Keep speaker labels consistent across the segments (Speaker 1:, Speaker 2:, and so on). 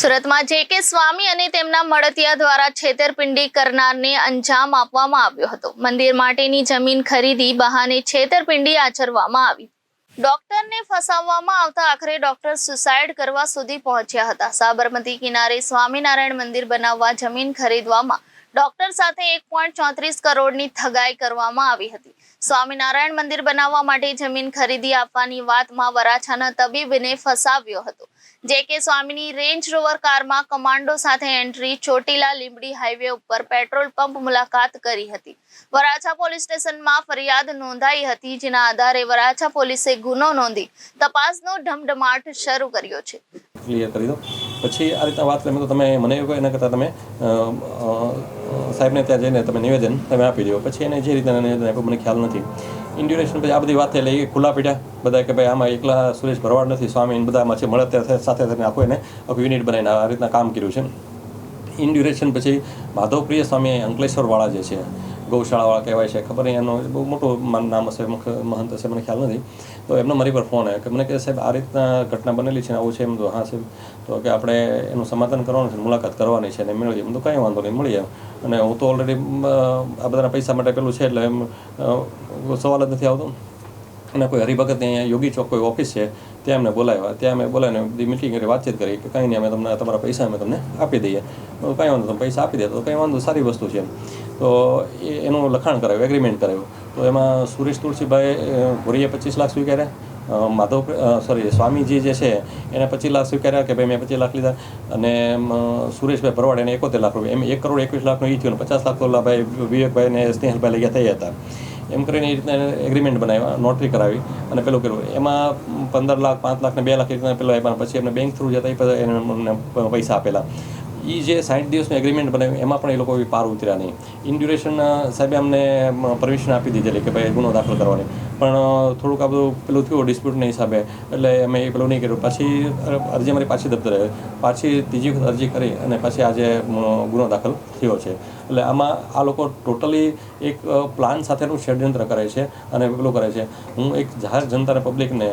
Speaker 1: સુરતમાં જે.કે. સ્વામી અને તેમના મળતિયા દ્વારા છેતરપિંડી કરનારને અંજામ આપવામાં આવ્યો હતો। મંદિર માટેની જમીન ખરીદી બહાને છેતરપિંડી આચરવામાં આવી। ડોક્ટરને ફસાવવામાં આવતા આખરે ડોક્ટર સુસાઇડ કરવા સુધી પહોંચ્યા હતા। સાબરમતી કિનારે સ્વામિનારાયણ મંદિર બનાવવા જમીન ખરીદવામાં ડોક્ટર સાથે 1.34 કરોડની ઠગાઈ કરવામાં આવી હતી। સ્વામિનારાયણ મંદિર બનાવવા માટે જમીન ખરીદી આપવાની વાતમાં વરાછાના તબીબને ફસાવ્યો હતો। જે.કે. સ્વામીની રેન્જ રોવર કારમાં કમાન્ડો સાથે એન્ટ્રી ચોટીલા લીંબડી હાઈવે ઉપર પેટ્રોલ પંપ મુલાકાત કરી હતી। વરાછા પોલીસ સ્ટેશનમાં ફરિયાદ નોંધાઈ હતી, જેના આધારે વરાછા પોલીસે ગુનો નોંધી તપાસનો ધમધમાટ શરૂ કર્યો છે।
Speaker 2: ક્લિયર કરી દો પછી આ રીતના વાત કરીએ તો તમે મને એવું કહો એના કરતાં તમે સાહેબને ત્યાં જઈને તમે નિવેદન તમે આપી દો। પછી એને જે રીતના નિવેદન આપ્યું મને ખ્યાલ નથી। ઇન ડ્યુરેશન પછી આ બધી વાત થઈ એટલે ખુલ્લા પીડ્યા બધા કે ભાઈ આમાં એકલા સુરેશ ભરવાડ નથી, સ્વામી બધામાં છે, મળે સાથે થઈને આખું એને આખું યુનિટ બનાવીને આ રીતના કામ કર્યું છે। ઇન ડ્યુરેશન પછી માધવપ્રિય સ્વામી અંકલેશ્વરવાળા જે છે ગૌશાળાવાળા કહેવાય છે, ખબર નહીં એનું બહુ મોટું નામ હશે, મહંત હશે, મને ખ્યાલ નથી। તો એમનો મારી પર ફોન આવ્યો કે મને કહે સાહેબ આ રીતના ઘટના બનેલી છે ને આવું છે। એમ તો હા સાહેબ, તો કે આપણે એનું સમાધાન કરવાનું છે, મુલાકાત કરવાની છે અને મળીએ। એમ તો કાંઈ વાંધો નહીં, મળીએ। અને હું તો ઓલરેડી આ બધાના પૈસા માટે પેલું છે એટલે એમ સવાલ જ નથી આવતો। અને કોઈ હરિભગતની અહીંયા યોગી ચોક કોઈ ઓફિસ છે ત્યાં એમને બોલાવ્યા। ત્યાં અમે બોલાવીને બધી મિટિંગ કરી, વાતચીત કરી કે કંઈ નહીં અમે તમને તમારા પૈસા અમે તમને આપી દઈએ। કાંઈ વાંધો, તમે પૈસા આપી દે તો કંઈ વાંધો, સારી વસ્તુ છે। તો એનું લખાણ કરાવ્યું, એગ્રીમેન્ટ કરાવ્યું। તો એમાં સુરેશ તુલસીભાઈ ભોરીએ 25 લાખ સ્વીકાર્યા, સ્વામીજી જે છે એને 25 લાખ સ્વીકાર્યા કે ભાઈ મેં 25 લાખ લીધા, અને સુરેશભાઈ ભરવાડ એને 71 લાખ રૂપિયા, એમ 1 કરોડ 21 લાખનો થયો, 50 લાખ તો ભાઈ વિવેકભાઈ ને સ્નેહલભાઈ લઈ ગયા થયા હતા। એમ કરીને એ રીતના એગ્રીમેન્ટ બનાવ્યા, નોટરી કરાવી અને પેલું કર્યું। એમાં 15 લાખ 5 લાખ ને 2 લાખ એ રીતના પેલો આપ્યા। પછી એમને બેંક થ્રુ જતા એને પૈસા આપેલા। એ જે 60 દિવસનું એગ્રીમેન્ટ બનાવ્યું એમાં પણ એ લોકો પાર ઉતર્યા નહીં। ઇન ડ્યુરેશન સાહેબે અમને પરમિશન આપી દીધેલી કે ભાઈ ગુનો દાખલ કરવાની, પણ થોડુંક આ બધું પેલું થયું ડિસ્પ્યુટના હિસાબે, એટલે અમે એ પેલું નહીં કર્યું। પછી અરજી અમારી પાછી દફતરે આવી, પાછી ત્રીજી વખત અરજી કરી અને પછી આજે ગુનો દાખલ થયો છે। એટલે આમાં આ લોકો ટોટલી એક પ્લાન સાથેનું ષડયંત્ર કરે છે અને પેલું કરે છે। હું એક જાહેર જનતાને પબ્લિકને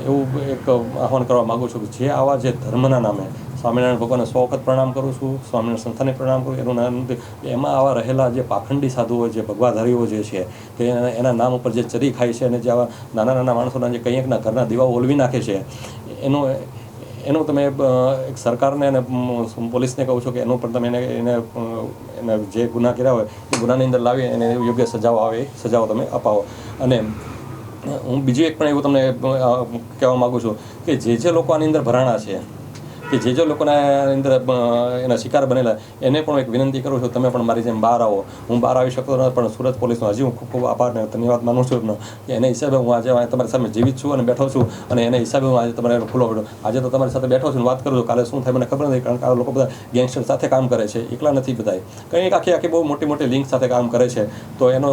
Speaker 2: એવું એક આહ્વાન કરવા માગું છું કે જે આવા જે ધર્મના નામે સ્વામિનારાયણ ભગવાનને 100 વખત પ્રણામ કરું છું, સ્વામિનારાયણ સંસ્થાને પ્રણામ કરું, એનું નામ નથી, એમાં આવા રહેલા જે પાખંડી સાધુઓ, જે ભગવાધારીઓ જે છે કે એના નામ ઉપર જે ચરી ખાય છે અને જે આવા નાના નાના માણસોના જે કંઈકના ઘરના દીવાઓ ઓલવી નાખે છે, એનું તમે એક સરકારને અને પોલીસને કહું છું કે એનું પણ તમે એને જે ગુના કર્યા હોય એ ગુનાની અંદર લાવી એને યોગ્ય સજાઓ આવે એ સજાઓ તમે અપાવો। અને હું બીજું એક પણ એવું તમને કહેવા માગું છું કે જે લોકો આની અંદર ભરાણા છે, કે જે લોકોના અંદર એના શિકાર બનેલા, એને પણ એક વિનંતી કરું છું તમે પણ મારી જેમ બહાર આવો। હું બહાર આવી શકતો નથી, પણ સુરત પોલીસનો હજી હું ખૂબ ખૂબ આભાર અને ધન્યવાદ માનું છું કે એના હિસાબે હું આજે તમારી સામે જીવિત છું અને બેઠો છું, અને એના હિસાબે હું આજે તમારે ખુલ્લો પડ્યો। આજે તો તમારી સાથે બેઠો છું, વાત કરું છું, કાલે શું થાય મને ખબર નથી, કારણ કે આ લોકો બધા ગેંગસ્ટર સાથે કામ કરે છે, એકલા નથી બધાય, કંઈક આખી બહુ મોટી મોટી લિંક સાથે કામ કરે છે। તો એનો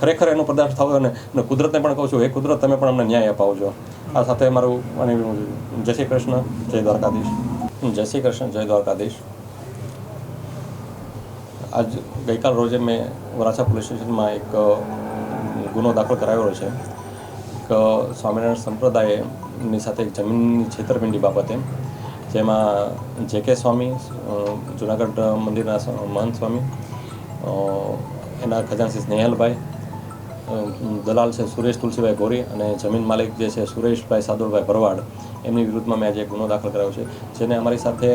Speaker 2: ખરેખર એનો પદાર્થ થયો અને કુદરતને પણ કહું છું, એ કુદરત તમે પણ અમને ન્યાય અપાવજો। આ સાથે મારું જય શ્રી કૃષ્ણ, જય દ્વારકાધીશ। જય શ્રી કૃષ્ણ, જય દ્વારકાધીશ। આજ ગઈકાલ રોજે મેં વરાછા પોલીસ સ્ટેશનમાં એક ગુનો દાખલ કરાવેલો છે। એક સ્વામિનારાયણ સંપ્રદાયની સાથે એક જમીનની છેતરપિંડી બાબતે, જેમાં જે.કે. સ્વામી, જુનાગઢ મંદિરના મહંત સ્વામી, એના ખજાનચી સ્નેહલભાઈ, દલાલ છે સુરેશ તુલસીભાઈ ભોરી, અને જમીન માલિક જે છે સુરેશભાઈ સાદુરભાઈ ભરવાડ, એમની વિરુદ્ધમાં મેં આજે ગુનો દાખલ કરાવ્યો છે, જેને અમારી સાથે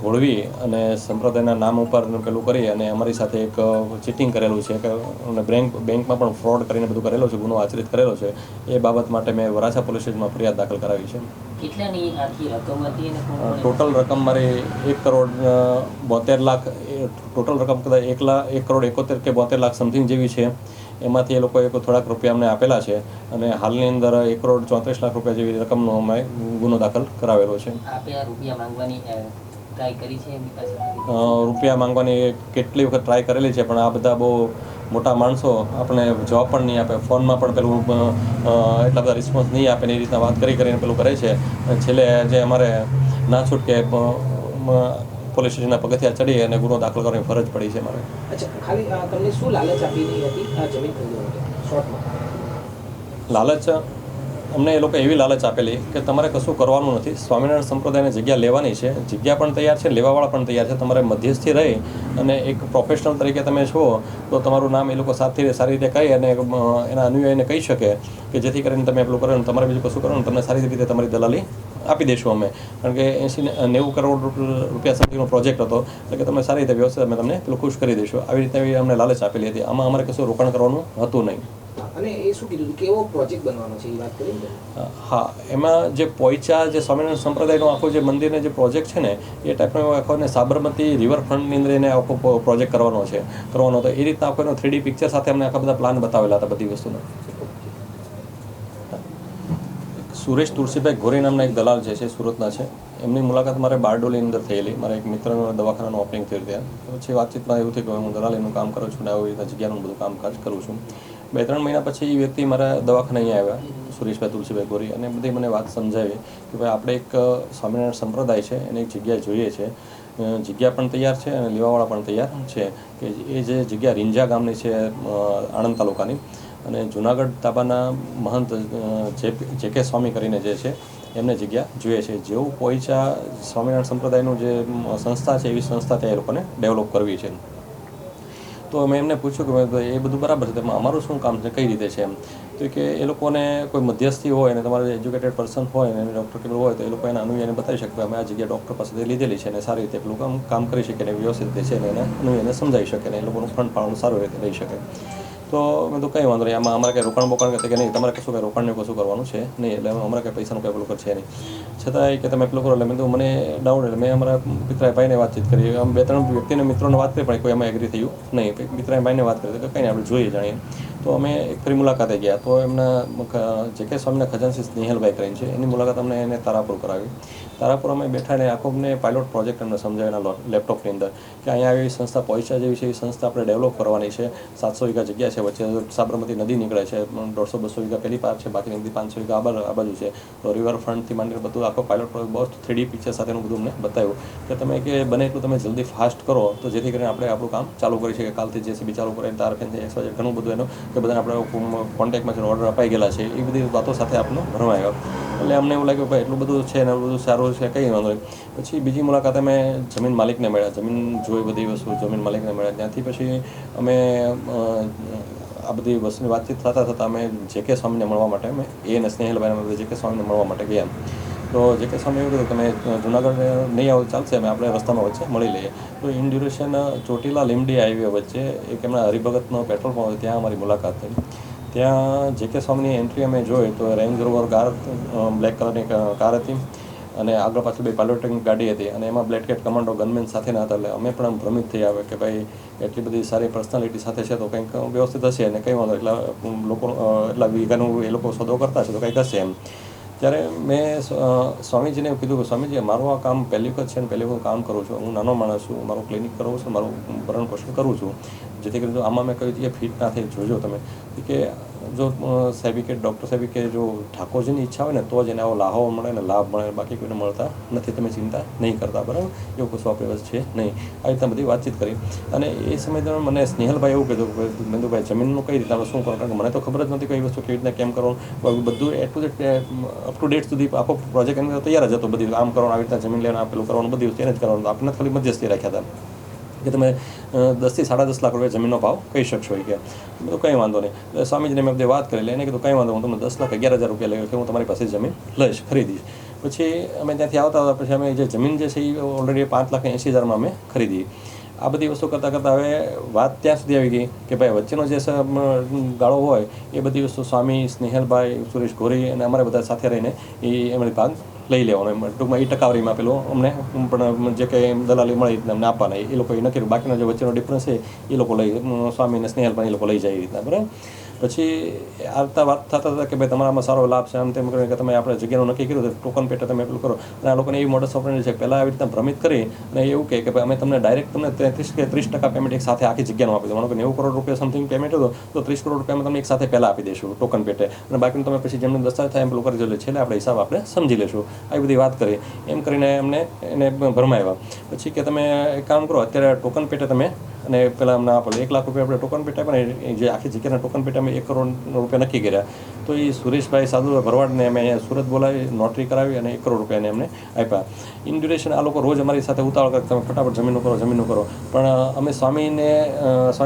Speaker 2: ભોળવી અને સંપ્રદાયના નામ ઉપર પેલું કરી અને અમારી સાથે એક ચીટિંગ કરેલું છે કે અને બેંકમાં પણ ફ્રોડ કરીને બધું કરેલો છે, ગુનો આચરિત કરેલો છે। એ બાબત માટે મેં વરાછા પોલીસ સ્ટેશનમાં ફરિયાદ દાખલ કરાવી છે।
Speaker 3: કેટલાની આખી રકમ હતી?
Speaker 2: ટોટલ રકમ મારી 1 કરોડ 72 લાખ, ટોટલ રકમ કદાચ 1 કરોડ 71 કે 72 લાખ સમથિંગ જેવી છે। એમાંથી એ લોકોએ થોડાક રૂપિયા અમને આપેલા છે, અને હાલની અંદર 1 કરોડ 34 લાખ રૂપિયા જેવી રકમનો અમે ગુનો દાખલ કરાવેલો છે।
Speaker 3: રૂપિયા માંગવાની ટ્રાય કરી છે એમની પાસે?
Speaker 2: રૂપિયા માંગવાની કેટલી વખત ટ્રાય કરેલી છે, પણ આ બધા બહુ મોટા માણસો આપણે જવાબ પણ નહીં આપે, ફોનમાં પણ પેલું એટલા બધા રિસ્પોન્સ નહીં આપે, એ રીતના વાત કરીને પેલું કરે છે। છેલ્લે જે અમારે ના છૂટકે પોલીસ સ્ટેશનના પગથિયા ચડી અને ગુનો દાખલ કરવાની ફરજ પડી છે મારે।
Speaker 4: અચ્છા, ખાલી તમને શું લાલચ આપીની હતી આ જમીન ખરીદવા માટે શોર્ટમાં?
Speaker 2: લાલચ અમને એ લોકો એવી લાલચ આપેલી કે તમારે કશું કરવાનું નથી, સ્વામિનારાયણ સંપ્રદાયની જગ્યા લેવાની છે, જગ્યા પણ તૈયાર છે, લેવાવાળા પણ તૈયાર છે, તમારે મધ્યસ્થી રહી અને એક પ્રોફેશનલ તરીકે તમે છો તો તમારું નામ એ લોકો સાથે સારી રીતે કહી અને એના અનુયાયીને કહી શકે કે જેથી કરીને તમે પેલું કરો, તમારે બીજું કશું કરો ને તમને સારી રીતે તમારી દલાલી આપી દઈશું અમે, કારણ કે 80-90 કરોડ રૂપિયા સુધીનો પ્રોજેક્ટ હતો, એટલે કે તમને સારી રીતે વ્યવસ્થિત અમે તમને પેલું ખુશ કરી દઈશું, આવી રીતે અમને લાલચ આપેલી હતી. આમાં અમારે કશું રોકાણ કરવાનું હતું નહીં.
Speaker 4: અને એ શું કીધું કેવો પ્રોજેક્ટ બનવાનો છે એ વાત કરી?
Speaker 2: હા, એમાં જે પોઈચા જે સ્વામિનારાયણ સંપ્રદાયનો આખો જે મંદિરનો જે પ્રોજેક્ટ છે ને એ ટાઈપનો આખો ને સાબરમતી રિવરફ્રન્ટની અંદર એને આખો પ્રોજેક્ટ કરવાનો હતો. એ રીતના આખો એનો 3D પિક્ચર સાથે અમને આખા બધા પ્લાન બતાવેલા હતા બધી વસ્તુના. સુરેશ તુલસીભાઈ ગોરી નામના એક દલાલ છે, સુરતના છે, એમની મુલાકાત મારે બારડોલીની અંદર થયેલી. મારા એક મિત્રનો દવાખાનાનું ઓપનિંગ થયું ત્યાં. પછી વાતચીતમાં એવું થયું કે હું દલાલીનું કામ કરું છું ને આવી રીતના જગ્યાનું બધું કામકાજ કરું છું. 2-3 મહિના પછી એ વ્યક્તિ મારા દવાખાને અહીંયા આવ્યા, સુરેશભાઈ તુલસીભાઈ ગોરી, અને બધી મને વાત સમજાવી કે ભાઈ આપણે એક સ્વામિનારાયણ સંપ્રદાય છે એને એક જગ્યાએ જોઈએ છે, જગ્યા પણ તૈયાર છે અને લેવાવાળા પણ તૈયાર છે, કે એ જે જગ્યા રીંજા ગામની છે આણંદ તાલુકાની, અને જુનાગઢ તાબાના મહંત જે.કે. સ્વામી કરીને જે છે એમને જગ્યા જોઈએ છે. જેવું પોઈચા સ્વામિનારાયણ સંપ્રદાયનું જે સંસ્થા છે એવી સંસ્થા ત્યાં એ લોકોને ડેવલપ કરવી છે. તો મેં એમને પૂછ્યું કે એ બધું બરાબર છે, તેમાં અમારું શું કામ છે, કઈ રીતે છે એમ. તો કે એ લોકોને કોઈ મધ્યસ્થી હોય અને તમારે એજ્યુકેટેડ પર્સન હોય અને ડૉક્ટર કેબલ હોય તો એ લોકો એના અનુયાયીને બતાવી શકે અમે આ જગ્યા ડૉક્ટર પાસેથી લીધેલી છે અને સારી રીતે પેલું કામ કરી શકે ને વ્યવસ્થિત રીતે છે અને એને અનુયાયીને સમજાવી શકે ને એ લોકોનું ફંડ પાળવું સારું રીતે લઈ શકે. તો મેં તો કંઈ વાંધો નહીં, આમાં અમારે કંઈ રોકાણ કે નહીં, તમારે કશું કંઈ રોકાણને કશું કરવાનું છે નહીં, એટલે અમારે કંઈ પૈસાનું કંઈ પેલું છે નહીં. છતાં કે તમે પેલું કરો, એટલે મેં તો મને ડાઉટ, એટલે મેં અમારા પિતરાય ભાઈને વાતચીત કરી, આમ 2-3 વ્યક્તિને મિત્રોને વાત કરી પણ કોઈ એમાં એગ્રી થયું નહીં. પિતરાય ભાઈને વાત કરી કે કંઈ નહીં આપણે જોઈએ જાણીએ. તો અમે એક ફરી મુલાકાતે ગયા, તો એમના જે.કે. સ્વામીના ખજાનચી સ્નેહલભાઈ કરીને છે એની મુલાકાત અમને એને તારાપુર કરાવી. તારાપુર અમે બેઠા ને આખો અમને પાયલોટ પ્રોજેક્ટ અમને સમજાવેલા લેપટોપની અંદર કે અહીંયા આવી સંસ્થા પોઈચા જેવી છે, એવી સંસ્થા આપણે ડેવલપ કરવાની છે. 700 વીઘા જગ્યા છે, વચ્ચે સાબરમતી નદી નીકળે છે, 150-200 વીઘા પહેલી પાર છે, બાકીની બધી 500 વીઘા આ બાજુ છે. તો રિવરફ્રન્ટથી માંડીને બધું આખો પાયલોટ પ્રોજેક્ટ બહુ 3D પિક્ચર સાથેનું બધું અમને બતાવ્યું કે તમે કે બને એટલું તમે જલ્દી ફાસ્ટ કરો તો જેથી કરીને આપણે આપણું કામ ચાલુ કરી શકીએ. કાલથી JCB ચાલુ કરે, તાર ફેનથી XYZ ઘણું બધું એનું કે બધાને આપણે કોન્ટેક્ટમાં છે, ઓર્ડર અપાઈ ગયેલા છે, એ બધી વાતો સાથે આપણને ભરમાયો. એટલે અમને એવું લાગ્યું ભાઈ એટલું બધું છે ને એટલું બધું સારું છે, કંઈ વાંધો નહીં. પછી બીજી મુલાકાત અમે જમીન માલિકને મળ્યા, જમીન જોઈ બધી વસ્તુ જમીન માલિકને મળ્યા. ત્યાંથી પછી અમે આ બધી વસ્તુની વાતચીત થતાં અમે જે.કે. સ્વામીને મળવા માટે અમે અને સ્નેહલભાઈને જે.કે. સ્વામીને મળવા માટે ગયા. તો જે.કે. સ્વામી એવું કીધું તમે જુનાગઢ નહીં આવો ચાલશે, અમે આપણે રસ્તામાં વચ્ચે મળી લઈએ. તો in duration Chotila Limdi highway વચ્ચે એક એમના હરિભગતનો પેટ્રોલ પંપ, ત્યાં અમારી મુલાકાત થઈ. ત્યાં જે.કે. સ્વામીની એન્ટ્રી અમે જોઈ તો રેન્જ રોવર કાર, બ્લેક કલરની કાર હતી અને આગળ પાછળ 2 પાયલોટિંગ ગાડી હતી અને એમાં બ્લેક કેટ કમાન્ડો ગનમેન સાથેના હતા. એટલે અમે પણ ભ્રમિત થઈ આવે કે ભાઈ એટલી બધી સારી પર્સનાલિટી સાથે છે તો કંઈક વ્યવસ્થિત હશે અને કંઈ વાંધો એટલા વીઘાનું એ લોકો સોદો કરતા છે તો કંઈક હશે એમ. ત્યારે મેં સ્વામીજીને કીધું કે સ્વામીજી મારું આ કામ પહેલી વખત છે ને પહેલી વખત કામ કરું છું, હું નાનો માણસ છું, મારું ક્લિનિક કરું છું, મારું ભરણ પોષણ કરું છું, જેથી કરીને જો આમાં મેં કહ્યું કે ફિટ ના થઈ જોજો તમે કે જો સાહેબી કે ડૉક્ટર સાહેબી કે જો ઠાકોરજીની ઈચ્છા હોય ને તો જ એને આવો લાહો મળે ને લાભ મળે, બાકી કોઈને મળતા નથી, તમે ચિંતા નહીં કરતા, બરાબર, એવું કશું આપણે છે નહીં. આવી રીતના બધી વાતચીત કરી. અને એ સમય દરમિયાન મને સ્નેહલભાઈ એવું કીધું કે મેંદુભાઈ જમીનનું કઈ રીતે શું કરો, કારણ કે મને તો ખબર જ નથી કઈ વસ્તુ કેવી રીતના કેમ કરવાનું, બધું અપ ટુ ડેટ સુધી આખો પ્રોજેક્ટ એની તૈયાર જ હતો, બધી આમ કરવાનું, આવી રીતના જમીન લેવાનું, આપેલું કરવાનું, બધી વસ્તુ એને જ કરવાનું. આપણે ખાલી મધ્યસ્થી રાખ્યા હતા કે તમે 10 થી 10.5 લાખ રૂપિયા જમીનનો ભાવ કહી શકશો કે બધું કંઈ વાંધો નહીં. એટલે સ્વામીજીને મેં બધી વાત કરી, એને કીધું કંઈ વાંધો, હું તમને 10 લાખ 11,000 રૂપિયા લઈ કે હું તમારી પાસે જમીન લઈશ, ખરીદીશ. પછી અમે ત્યાંથી આવતા હતા પછી અમે જે જમીન જે છે એ ઓલરેડી 5,80,000માં અમે ખરીદી. આ બધી વસ્તુ કરતાં હવે વાત ત્યાં સુધી આવી ગઈ કે ભાઈ વચ્ચેનો જે ગાળો હોય એ બધી વસ્તુ સ્વામી, સ્નેહલભાઈ, સુરેશ ગોરી અને અમારે બધા સાથે રહીને એ એમની ભાગ લઈ લેવાનો. એમ ટૂંકમાં એ ટકાવારીમાં પેલું અમને પણ જે કંઈ દલાલી મળી અમને આપવાના એ લોકો એ નક્કી, બાકીનો જે વચ્ચેનો ડિફરન્સ છે એ લોકો લઈ, સ્વામી અને સ્નેહલભાઈ એ લોકો લઈ જાય એ રીતના, બરાબર. પછી આવતા વાત થતા હતા કે ભાઈ તમારામાં સારો લાભ છે, આમ તેમ કરીને કે તમે આપણે જગ્યાનું નક્કી કર્યું તો ટોકન પેટે તમે પેલું કરો. અને આ લોકોને એવી મોડસ ઓપરેન્ડી છે, પહેલાં આવી રીતના ભ્રમિત કરી અને એવું કહે કે ભાઈ અમે તમને ડાયરેક્ટ તમને 33 કે 30% પેમેન્ટ એક સાથે આખી જગ્યાનું આપી દો. માનો કે 90 કરોડ રૂપિયા સમથિંગ પેમેન્ટ હતો તો 30 કરોડ રૂપિયા તમને એક સાથે પહેલાં આપી દઈશું ટોકન પેટે, અને બાકીનું તમે પછી જેમને દસ્તાવેજ થાય એમ પેલું કરી દો, છેલ્લે આપણે હિસાબ આપણે સમજી લઈશું. આવી બધી વાત કરી. એમ કરીને એમને એને ભરમાવ્યા. પછી કે તમે એક કામ કરો, અત્યારે ટોકન પેટે તમે અને પહેલાં અમને આપેલું 1 લાખ રૂપિયા આપણે ટોકન પેટ આપ્યા ને જે આખી જગ્યાના ટોકન પેટ અમે 1 કરોડ રૂપિયા નક્કી કર્યા. તો એ સુરેશભાઈ સાધુભાઈ ભરવાડને અમે અહીંયા સુરત બોલાવી નોટરી કરાવી અને 1 કરોડ રૂપિયાને એમને આપ્યા. ઇન ડ્યુરેશન આ લોકો રોજ અમારી સાથે ઉતાવળ કરે તમે ફટાફટ જમીનો કરો. પણ અમે સ્વામી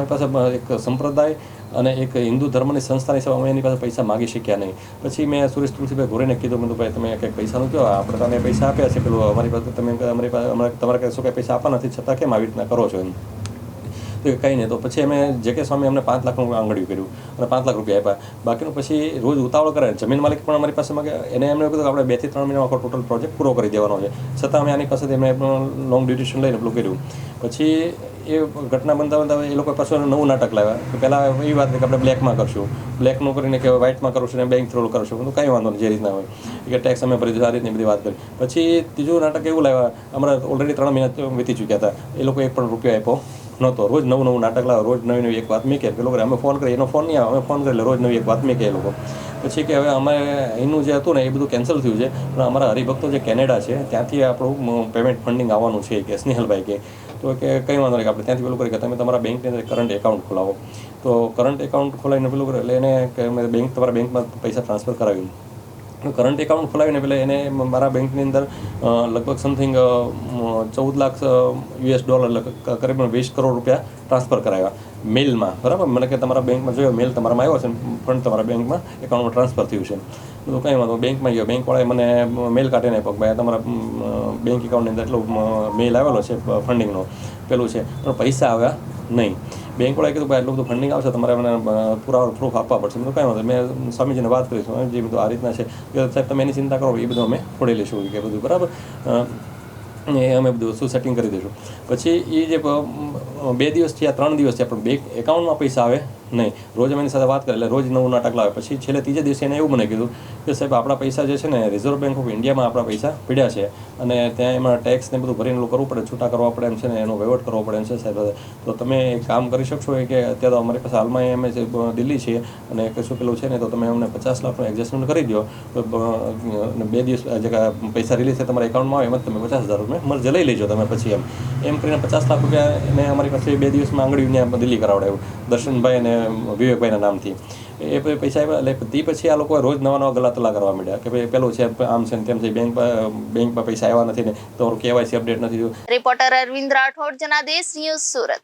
Speaker 2: પાસે એક સંપ્રદાય અને એક હિન્દુ ધર્મની સંસ્થાની સેવા અમે એની પાસે પૈસા માગી શક્યા નહીં. પછી મેં સુરેશ તુલસીભાઈ ઘોરેને કીધું મેં ભાઈ તમે કંઈક પૈસાનું કહો, આપણે તમે પૈસા આપ્યા છે, પેલું અમારી પાસે તમે અમારી પાસે તમારે કંઈ શું કંઈ પૈસા આપવા નથી છતાં કેમ આવી રીતના કરો છો એમ. તો કંઈ નહીં. તો પછી અમે જે કે સ્વામી અમને 5 લાખનું આંગળીયું કર્યું અને 5 લાખ રૂપિયા આપ્યા. બાકીનું પછી રોજ ઉતાવળ કરે. જમીન માલિક પણ અમારી પાસે માગે એને એમને કીધું કે આપણે 2 થી 3 મહિનામાં આખો ટોટલ પ્રોજેક્ટ પૂરો કરી દેવાનો છે. છતાં અમે આની પાસેથી અમે લોંગ ડ્યુરેશન લઈને પેલું કર્યું. પછી એ ઘટના બનતા એ લોકો પાછું નવું નાટક લાવ્યા કે પહેલાં એવી વાત કે આપણે બ્લેકમાં કરશું, બ્લેકનું કરીને કે વ્હાઇટમાં કરશું ને બેંક થ્રુ કરશું. તો કાંઈ વાંધો નહીં, જે રીતના હોય કે ટેક્સ અમે ભરી દીધું, આ રીતની બધી વાત કરી. પછી ત્રીજું નાટક એવું લાવ્યા, અમારા ઓલરેડી 3 મહિના વીતી ચૂક્યા હતા, એ લોકો 1 પણ રૂપિયો આપ્યો નહોતો. રોજ નવું નાટક લાવે, રોજ નવી એક વાત મેં કહે પેલો અમે ફોન કરીએ, એનો ફોન નહીં આવે, અમે ફોન કરી એટલે રોજ નવી એક વાત મેં કહે એ લોકો. પછી કે હવે અમે એનું જે હતું ને એ બધું કેન્સલ થયું છે, પણ અમારા હરિભક્તો જે કેનેડા છે ત્યાંથી આપણું પેમેન્ટ ફંડિંગ આવવાનું છે કે સ્નેહલભાઈ કે તો કે કંઈ વાંધો નહીં આપણે ત્યાંથી પેલું કરીએ કે તમે તમારા બેંકની અંદર કરંટ એકાઉન્ટ ખોલાવો. તો કરંટ એકાઉન્ટ ખોલાવીને પેલું કરે એટલે એને કે અમે તમારા બેંકમાં પૈસા ટ્રાન્સફર કરાવ્યું. કરંટ એકાઉન્ટ ખોલાવીને પહેલાં એને મારા બેંકની અંદર લગભગ સમથિંગ $14 લાખ કરીબન 20 કરોડ રૂપિયા ટ્રાન્સફર કરાવ્યા મેલમાં. બરાબર, મને કે તમારા બેંકમાં જોયો મેલ તમારામાં આવ્યો છે, ફંડ તમારા બેંકમાં એકાઉન્ટમાં ટ્રાન્સફર થયું છે. તો કંઈ વાંધો, બેંકમાં ગયો, બેંકવાળાએ મને મેલ કાઢીને આપ્યો ભાઈ તમારા બેંક એકાઉન્ટની અંદર એટલો મેલ આવેલો છે ફંડિંગનો પેલું છે, પણ પૈસા આવ્યા નહીં. બેંકવાળાએ કીધું ભાઈ એટલું બધું ફંડિંગ આવશે તમારે મને પુરાવા પ્રૂફ આપવા પડશે. મેં કાંઈ વાંધો, મેં સ્વામીજીને વાત કરીશું જે બધું આ રીતના છે કે સાહેબ તમે એની ચિંતા કરો, એ બધું અમે છોડી લઈશું કે બધું બરાબર એ અમે બધું શું સેટિંગ કરી દઈશું. પછી એ જે 2 દિવસ થયા 3 દિવસ થયા પણ બેંક એકાઉન્ટમાં પૈસા આવે નહીં. રોજ અમે એની સાથે વાત કરી એટલે રોજ નવું નાટક લાવે. પછી છેલ્લે 3જે દિવસે એને એવું મને કીધું કે સાહેબ આપણા પૈસા જે છે ને રિઝર્વ બેંક ઓફ ઇન્ડિયામાં આપણા પૈસા પડ્યા છે અને ત્યાં એમાં ટેક્સ ને બધું ભરીને કરવું પડે, છૂટા કરવા પડે એમ છે ને એનો વહીવટ કરવો પડે એમ છે સાહેબ. તો તમે એક કામ કરી શકશો કે અત્યારે અમારી પાસે હાલમાં અમે જે દિલ્હી છીએ અને કશું પેલું છે ને તો તમે અમને 50 લાખનું એડજસ્ટમેન્ટ કરી દો. તો 2 દિવસ જે પૈસા રિલીઝ થાય તમારા એકાઉન્ટમાં આવે એમાં તમે 50,000 રૂપિયા મરજે લઈ લેજો તમે. પછી એમ કરીને 50 લાખ રૂપિયા એને અમારી પાસે 2 દિવસમાં આંગળીને દિલ્હી કરાવડાવ્યું દર્શનભાઈ અને વિવેકભાઈના નામથી. એ પૈસા આવ્યા એટલે તે પછી આ લોકોએ રોજ નવા ગલાતલા કરવા માંડ્યા કે ભાઈ પેલું છે આમ છે ને તેમ છે, બેંકમાં પૈસા આવ્યા નથી ને તમારું KYC અપડેટ નથી થયું.
Speaker 1: Reporter Arvind Rathod, Janadesh news, Surat.